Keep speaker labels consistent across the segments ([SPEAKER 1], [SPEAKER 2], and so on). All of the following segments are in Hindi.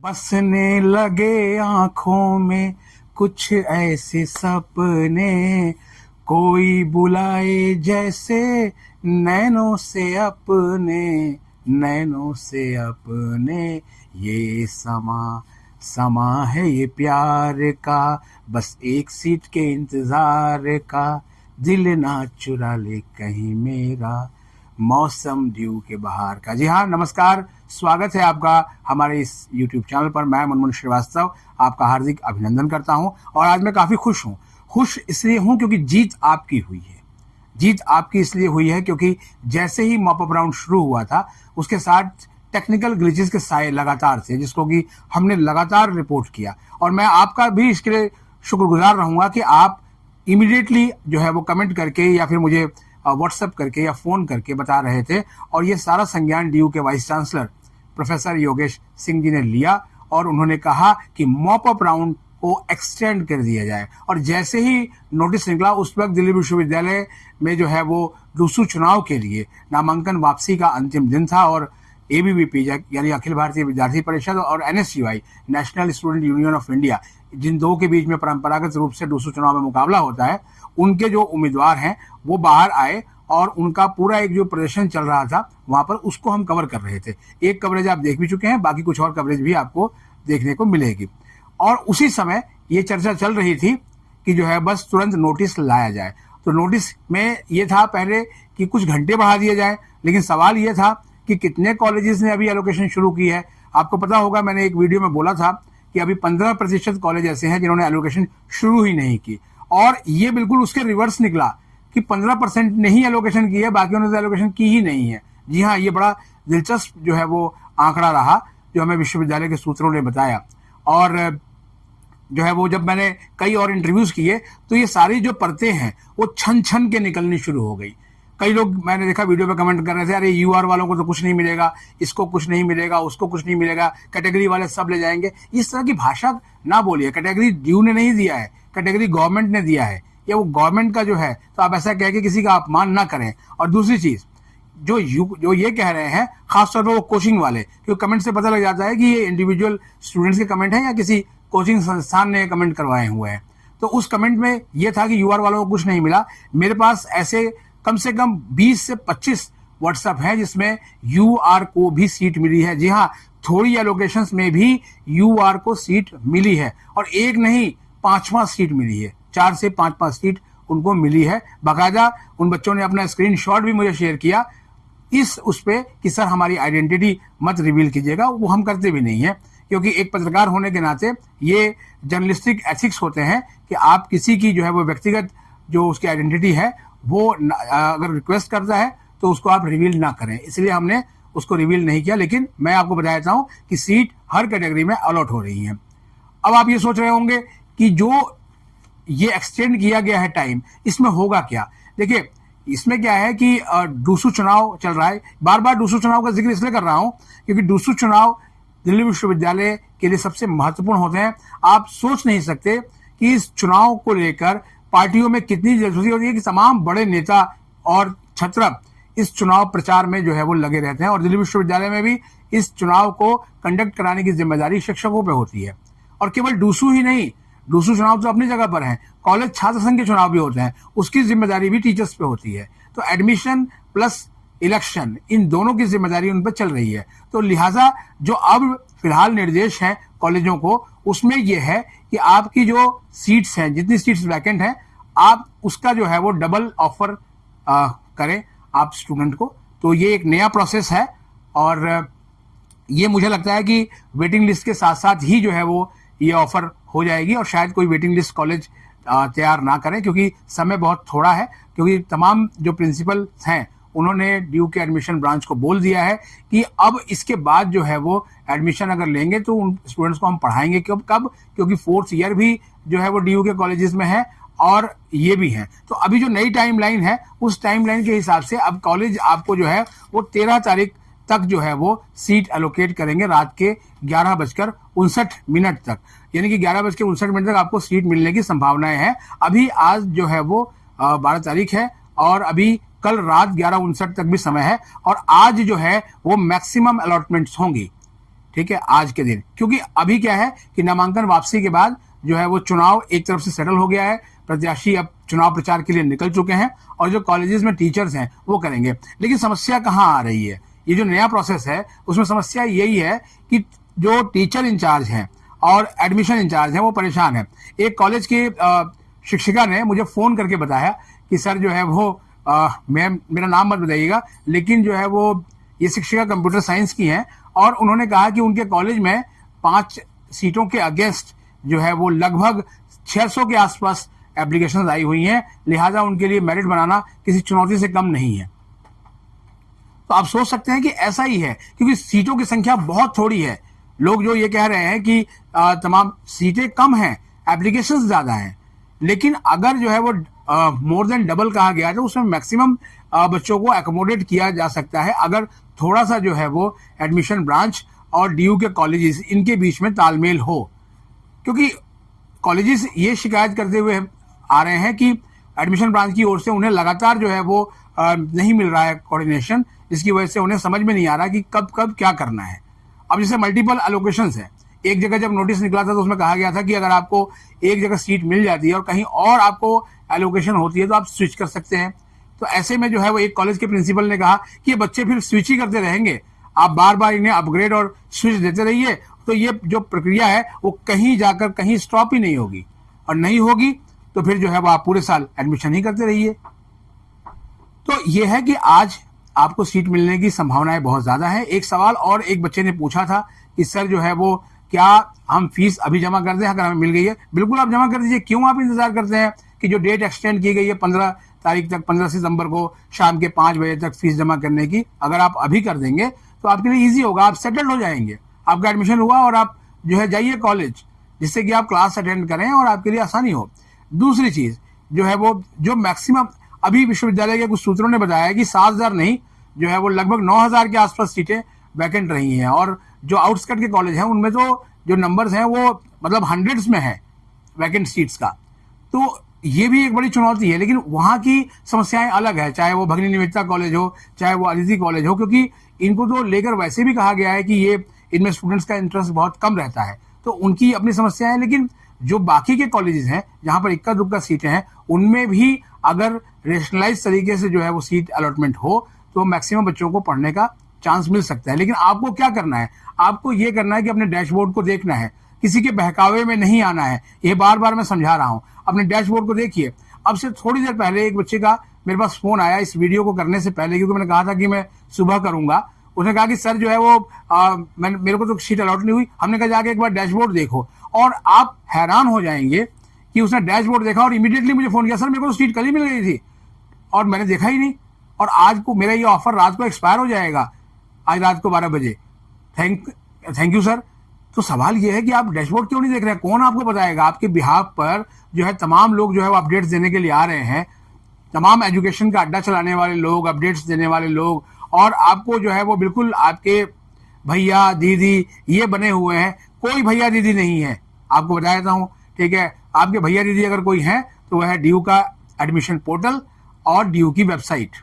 [SPEAKER 1] बसने लगे आंखों में कुछ ऐसे सपने, कोई बुलाए जैसे नैनों से अपने, नैनों से अपने। ये समा समा है ये प्यार का, बस एक सीट के इंतजार का, दिल ना चुरा ले कहीं मेरा, मौसम ड्यू के बहार का। जी हाँ, नमस्कार, स्वागत है आपका हमारे इस YouTube चैनल पर। मैं मुनमुन श्रीवास्तव आपका हार्दिक अभिनंदन करता हूं और आज मैं काफ़ी खुश हूं। खुश इसलिए हूं क्योंकि जीत आपकी हुई है। जीत आपकी इसलिए हुई है क्योंकि जैसे ही मॉप अप राउंड शुरू हुआ था उसके साथ टेक्निकल ग्लिचेस के साए लगातार थे, जिसको कि हमने लगातार रिपोर्ट किया। और मैं आपका भी इसके लिए शुक्रगुजार रहूंगा कि आप इमीडिएटली जो है वो कमेंट करके या फिर मुझे व्हाट्सएप करके या फ़ोन करके बता रहे थे। और ये सारा संज्ञान DU के vice chancellor professor Yogesh Singh ji ने लिया और उन्होंने कहा कि मॉप अप राउंड को एक्सटेंड कर दिया जाए। और जैसे ही नोटिस निकला उस वक्त दिल्ली विश्वविद्यालय में जो है वो डूसू चुनाव के लिए नामांकन वापसी का अंतिम दिन था और ABVP यानी अखिल भारतीय विद्यार्थी परिषद और NSUI national student union of India, जिन दो के बीच में परंपरागत रूप से डूसू चुनाव में मुकाबला होता है, उनके जो उम्मीदवार हैं वो बाहर आए और उनका पूरा एक जो प्रदर्शन चल रहा था वहां पर उसको हम कवर कर रहे थे। एक कवरेज आप देख भी चुके हैं, बाकी कुछ और कवरेज भी आपको देखने को मिलेगी। और उसी समय ये चर्चा चल रही थी कि जो है बस तुरंत नोटिस लाया जाए। तो नोटिस में ये था पहले कि कुछ घंटे बढ़ा दिए जाए, लेकिन सवाल ये था कि कितने कॉलेजेस ने अभी एलोकेशन शुरू की है। आपको पता होगा, मैंने एक वीडियो में बोला था कि अभी 15% कॉलेज ऐसे हैं जिन्होंने एलोकेशन शुरू ही नहीं की। और ये बिल्कुल उसके रिवर्स निकला कि 15% ने ही एलोकेशन की है, बाकियों ने तो एलोकेशन की ही नहीं है। जी हाँ, ये बड़ा दिलचस्प जो है वो आंकड़ा रहा जो हमें विश्वविद्यालय के सूत्रों ने बताया। और जो है वो जब मैंने कई और इंटरव्यूज किए तो ये सारी जो परतें हैं वो छन छन के निकलनी शुरू हो गई। कई लोग मैंने देखा वीडियो पे कमेंट कर रहे थे, अरे UR वालों को तो कुछ नहीं मिलेगा, इसको कुछ नहीं मिलेगा, उसको कुछ नहीं मिलेगा, कैटेगरी वाले सब ले जाएंगे। इस तरह की भाषा ना बोलिए। कैटेगरी DU ने नहीं दिया है, कैटेगरी गवर्नमेंट ने दिया है। ये वो गवर्नमेंट का जो है, तो आप ऐसा कह के किसी का अपमान ना करें। और दूसरी चीज जो ये कह रहे हैं, खासतौर पर वो कोचिंग वाले, क्योंकि कमेंट से पता लग जाता है कि ये इंडिविजुअल स्टूडेंट्स के कमेंट है या किसी कोचिंग संस्थान ने कमेंट करवाए हुए हैं। तो उस कमेंट में ये था कि UR वालों को कुछ नहीं मिला। मेरे पास ऐसे कम से कम 20 से 25 व्हाट्सएप है जिसमें UR को भी सीट मिली है। जी हाँ, थोड़ी एलोकेशंस में भी UR को सीट मिली है और एक नहीं 5 सीट मिली है। 4 से 5 सीट उनको मिली है। बाकायदा उन बच्चों ने अपना स्क्रीनशॉट भी मुझे शेयर किया उस पे कि सर हमारी आइडेंटिटी मत रिवील कीजिएगा। वो हम करते भी नहीं है, क्योंकि एक पत्रकार होने के नाते ये जर्नलिस्टिक एथिक्स होते हैं कि आप किसी की जो है वो व्यक्तिगत जो उसकी आइडेंटिटी है वो अगर रिक्वेस्ट करता है तो उसको आप रिवील ना करें। इसलिए हमने उसको रिवील नहीं किया। लेकिन मैं आपको बता देता हूं कि सीट हर कैटेगरी में अलॉट हो रही है। अब आप ये सोच रहे होंगे कि जो ये एक्सटेंड किया गया है टाइम, इसमें होगा क्या। देखिए, इसमें क्या है कि डूसू चुनाव चल रहा है। बार बार डूसू चुनाव का जिक्र इसलिए कर रहा हूं क्योंकि डूसू चुनाव दिल्ली विश्वविद्यालय के लिए सबसे महत्वपूर्ण होते हैं। आप सोच नहीं सकते कि इस चुनाव को लेकर पार्टियों में कितनी जल्दबाजी होती है कि तमाम बड़े नेता और छत्र इस चुनाव प्रचार में जो है वो लगे रहते हैं। और दिल्ली विश्वविद्यालय में भी इस चुनाव को कंडक्ट कराने की जिम्मेदारी शिक्षकों पे होती है। और केवल डूसू ही नहीं, डूसू चुनाव तो अपनी जगह पर है, कॉलेज छात्र संघ के चुनाव भी होते हैं, उसकी जिम्मेदारी भी टीचर्स पे होती है। तो एडमिशन प्लस इलेक्शन, इन दोनों की जिम्मेदारी उन पर चल रही है। तो लिहाजा जो अब फिलहाल निर्देश है कॉलेजों को, उसमें यह है कि आपकी जो सीट्स हैं, जितनी सीट्स वैकेंट हैं, आप उसका जो है वो डबल ऑफर करें आप स्टूडेंट को। तो ये एक नया प्रोसेस है और ये मुझे लगता है कि वेटिंग लिस्ट के साथ साथ ही जो है वो ये ऑफर हो जाएगी। और शायद कोई वेटिंग लिस्ट कॉलेज तैयार ना करें क्योंकि समय बहुत थोड़ा है। क्योंकि तमाम जो प्रिंसिपल हैं उन्होंने DU के एडमिशन ब्रांच को बोल दिया है कि अब इसके बाद जो है वो एडमिशन अगर लेंगे तो उन स्टूडेंट्स को हम पढ़ाएंगे कब, क्योंकि 4th ईयर भी जो है वो DU के कॉलेजेस में है और ये भी है। तो अभी जो नई टाइमलाइन है उस टाइमलाइन के हिसाब से अब कॉलेज आपको जो है वो 13 तारीख तक जो है वो सीट एलोकेट करेंगे रात के 11:59 तक। यानी कि 11:59 तक आपको सीट मिलने की संभावनाएं हैं। अभी आज जो है वो 12 तारीख है और अभी कल रात 11:59 तक भी समय है और आज जो है वो मैक्सिमम अलॉटमेंट्स होंगी। ठीक है, आज के दिन। क्योंकि अभी क्या है कि नामांकन वापसी के बाद जो है वो चुनाव एक तरफ से सेटल हो गया है, प्रत्याशी अब चुनाव प्रचार के लिए निकल चुके हैं और जो कॉलेजेस में टीचर्स हैं वो करेंगे। लेकिन समस्या कहाँ आ रही है, ये जो नया प्रोसेस है उसमें समस्या यही है कि जो टीचर इंचार्ज हैं और एडमिशन इंचार्ज हैं वो परेशान हैं। एक कॉलेज की शिक्षिका ने मुझे फोन करके बताया कि सर जो है वो मेरा नाम मत बताइएगा, लेकिन जो है वो ये शिक्षिका कंप्यूटर साइंस की हैं और उन्होंने कहा कि उनके कॉलेज में 5 सीटों के अगेंस्ट जो है वो लगभग 600 के आसपास एप्लीकेशन आई हुई हैं, लिहाजा उनके लिए मेरिट बनाना किसी चुनौती से कम नहीं है। तो आप सोच सकते हैं कि ऐसा ही है, क्योंकि सीटों की संख्या बहुत थोड़ी है। लोग जो ये कह रहे हैं कि तमाम सीटें कम हैं, एप्लीकेशंस ज्यादा हैं, लेकिन अगर जो है वो मोर देन डबल कहा गया तो उसमें मैक्सिमम बच्चों को एकोमोडेट किया जा सकता है अगर थोड़ा सा जो है वो एडमिशन ब्रांच और डीयू के कॉलेजेस इनके बीच में तालमेल हो। क्योंकि कॉलेजेस ये शिकायत करते हुए आ रहे हैं कि एडमिशन ब्रांच की ओर से उन्हें लगातार जो है वो नहीं मिल रहा है कोऑर्डिनेशन, जिसकी वजह से उन्हें समझ में नहीं आ रहा कि कब कब क्या करना है। अब जैसे मल्टीपल एलोकेशंस है, एक जगह जब नोटिस निकला था तो उसमें कहा गया था कि अगर आपको एक जगह सीट मिल जाती है और कहीं और आपको एलोकेशन होती है तो आप स्विच कर सकते हैं। तो ऐसे में जो है वो एक कॉलेज के प्रिंसिपल ने कहा कि ये बच्चे फिर स्विच ही करते रहेंगे, आप बार बार इन्हें अपग्रेड और स्विच देते रहिए, तो ये जो प्रक्रिया है वो कहीं जाकर कहीं स्टॉप ही नहीं होगी, और नहीं होगी तो फिर जो है वो आप पूरे साल एडमिशन ही करते रहिए। तो ये है कि आज आपको सीट मिलने की संभावनाएं बहुत ज्यादा है। एक सवाल और एक बच्चे ने पूछा था कि सर जो है वो क्या हम फीस अभी जमा कर दें अगर हमें मिल गई है? बिल्कुल आप जमा कर दीजिए, क्यों आप इंतजार करते हैं कि जो डेट एक्सटेंड की गई है 15 तारीख तक, 15 सितंबर को शाम के 5 बजे तक फीस जमा करने की, अगर आप अभी कर देंगे तो आपके लिए ईजी होगा, आप सेटल्ड हो जाएंगे, आपका एडमिशन हुआ और आप जो है जाइए कॉलेज, जिससे कि आप क्लास अटेंड करें और आपके लिए आसानी हो। दूसरी चीज जो है वो जो मैक्सिमम अभी विश्वविद्यालय के कुछ सूत्रों ने बताया कि 7,000 नहीं जो है वो लगभग 9,000 के आसपास सीटें वैकेंट रही हैं, और जो आउटस्कर्ट के कॉलेज हैं उनमें तो जो नंबर्स हैं वो मतलब हंड्रेड्स में है वैकेंट सीट्स का। तो ये भी एक बड़ी चुनौती है, लेकिन वहां की समस्याएं अलग है, चाहे वो भगिनी निवेदिता कॉलेज हो चाहे वो अदिति कॉलेज हो, क्योंकि इनको तो लेकर वैसे भी कहा गया है कि ये इनमें स्टूडेंट्स का इंटरेस्ट बहुत कम रहता है, तो उनकी अपनी समस्या है। लेकिन जो बाकी के कॉलेजेस हैं जहां पर इक्का दुक्का सीटें हैं, उनमें भी अगर रेशनलाइज तरीके से जो है वो सीट अलॉटमेंट हो तो मैक्सिमम बच्चों को पढ़ने का चांस मिल सकता है। लेकिन आपको क्या करना है, आपको ये करना है कि अपने डैशबोर्ड को देखना है, किसी के बहकावे में नहीं आना है। ये बार बार मैं समझा रहा हूं, अपने डैशबोर्ड को देखिए। अब से थोड़ी देर पहले एक बच्चे का मेरे पास फोन आया इस वीडियो को करने से पहले, क्योंकि मैंने कहा था कि मैं सुबह करूंगा। उसने कहा कि सर जो है वो मेरे को तो सीट अलॉट नहीं हुई। हमने कहा जाके एक बार डैशबोर्ड देखो, और आप हैरान हो जाएंगे कि उसने डैशबोर्ड देखा और इमीडिएटली मुझे फोन किया, सर मेरे को तो सीट कल ही मिल गई थी और मैंने देखा ही नहीं, और आज को मेरा ये ऑफर रात को एक्सपायर हो जाएगा, आज रात को 12 बजे। Thank you sir. तो सवाल ये है कि आप डैशबोर्ड क्यों नहीं देख रहे हैं? कौन आपको बताएगा? आपके बिहाफ पर जो है तमाम लोग जो है वो अपडेट्स देने के लिए आ रहे हैं, तमाम एजुकेशन का अड्डा चलाने वाले लोग, अपडेट्स देने वाले लोग, और आपको जो है वो बिल्कुल आपके भैया दीदी ये बने हुए हैं। कोई भैया दीदी नहीं है, आपको बता देता हूं, ठीक है। आपके भैया दीदी अगर कोई है तो वह है डीयू का एडमिशन पोर्टल और डीयू की वेबसाइट,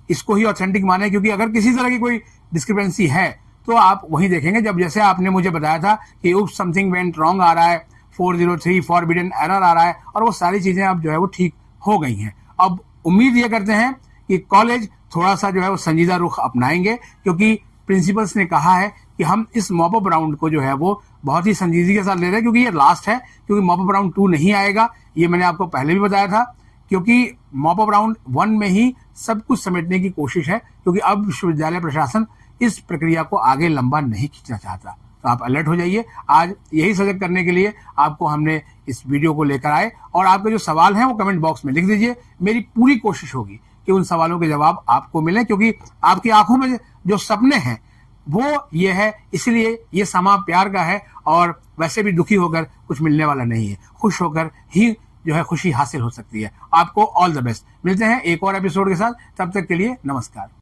[SPEAKER 1] इसको ही ऑथेंटिक माने। क्योंकि अगर किसी तरह की कोई डिस्क्रिपेंसी है तो आप वहीं देखेंगे। जब जैसे आपने मुझे बताया था कि उप समथिंग वेंट रॉन्ग आ रहा है, 403 फॉरबिडन एरर आ रहा है, और वो सारी चीजें अब जो है वो ठीक हो गई हैं। अब उम्मीद ये करते हैं कि कॉलेज थोड़ा सा जो है वो संजीदा रुख अपनाएंगे, क्योंकि प्रिंसिपल्स ने कहा है कि हम इस मॉप अप राउंड को जो है वो बहुत ही संजीदगी के साथ ले रहे हैं, क्योंकि ये लास्ट है, क्योंकि मॉप अप राउंड 2 नहीं आएगा। ये मैंने आपको पहले भी बताया था, क्योंकि मॉप अप राउंड 1 में ही सब कुछ समेटने की कोशिश है, क्योंकि अब विश्वविद्यालय प्रशासन इस प्रक्रिया को आगे लंबा नहीं खींचना चाहता। तो आप अलर्ट हो जाइए। आज यही सजग करने के लिए आपको हमने इस वीडियो को लेकर आए, और आपके जो सवाल हैं वो कमेंट बॉक्स में लिख दीजिए। मेरी पूरी कोशिश होगी कि उन सवालों के जवाब आपको मिले, क्योंकि आपकी आंखों में जो सपने हैं वो ये है, इसलिए ये समा प्यार का है, और वैसे भी दुखी होकर कुछ मिलने वाला नहीं है, खुश होकर ही जो है खुशी हासिल हो सकती है। आपको ऑल द बेस्ट। मिलते हैं एक और एपिसोड के साथ, तब तक के लिए नमस्कार।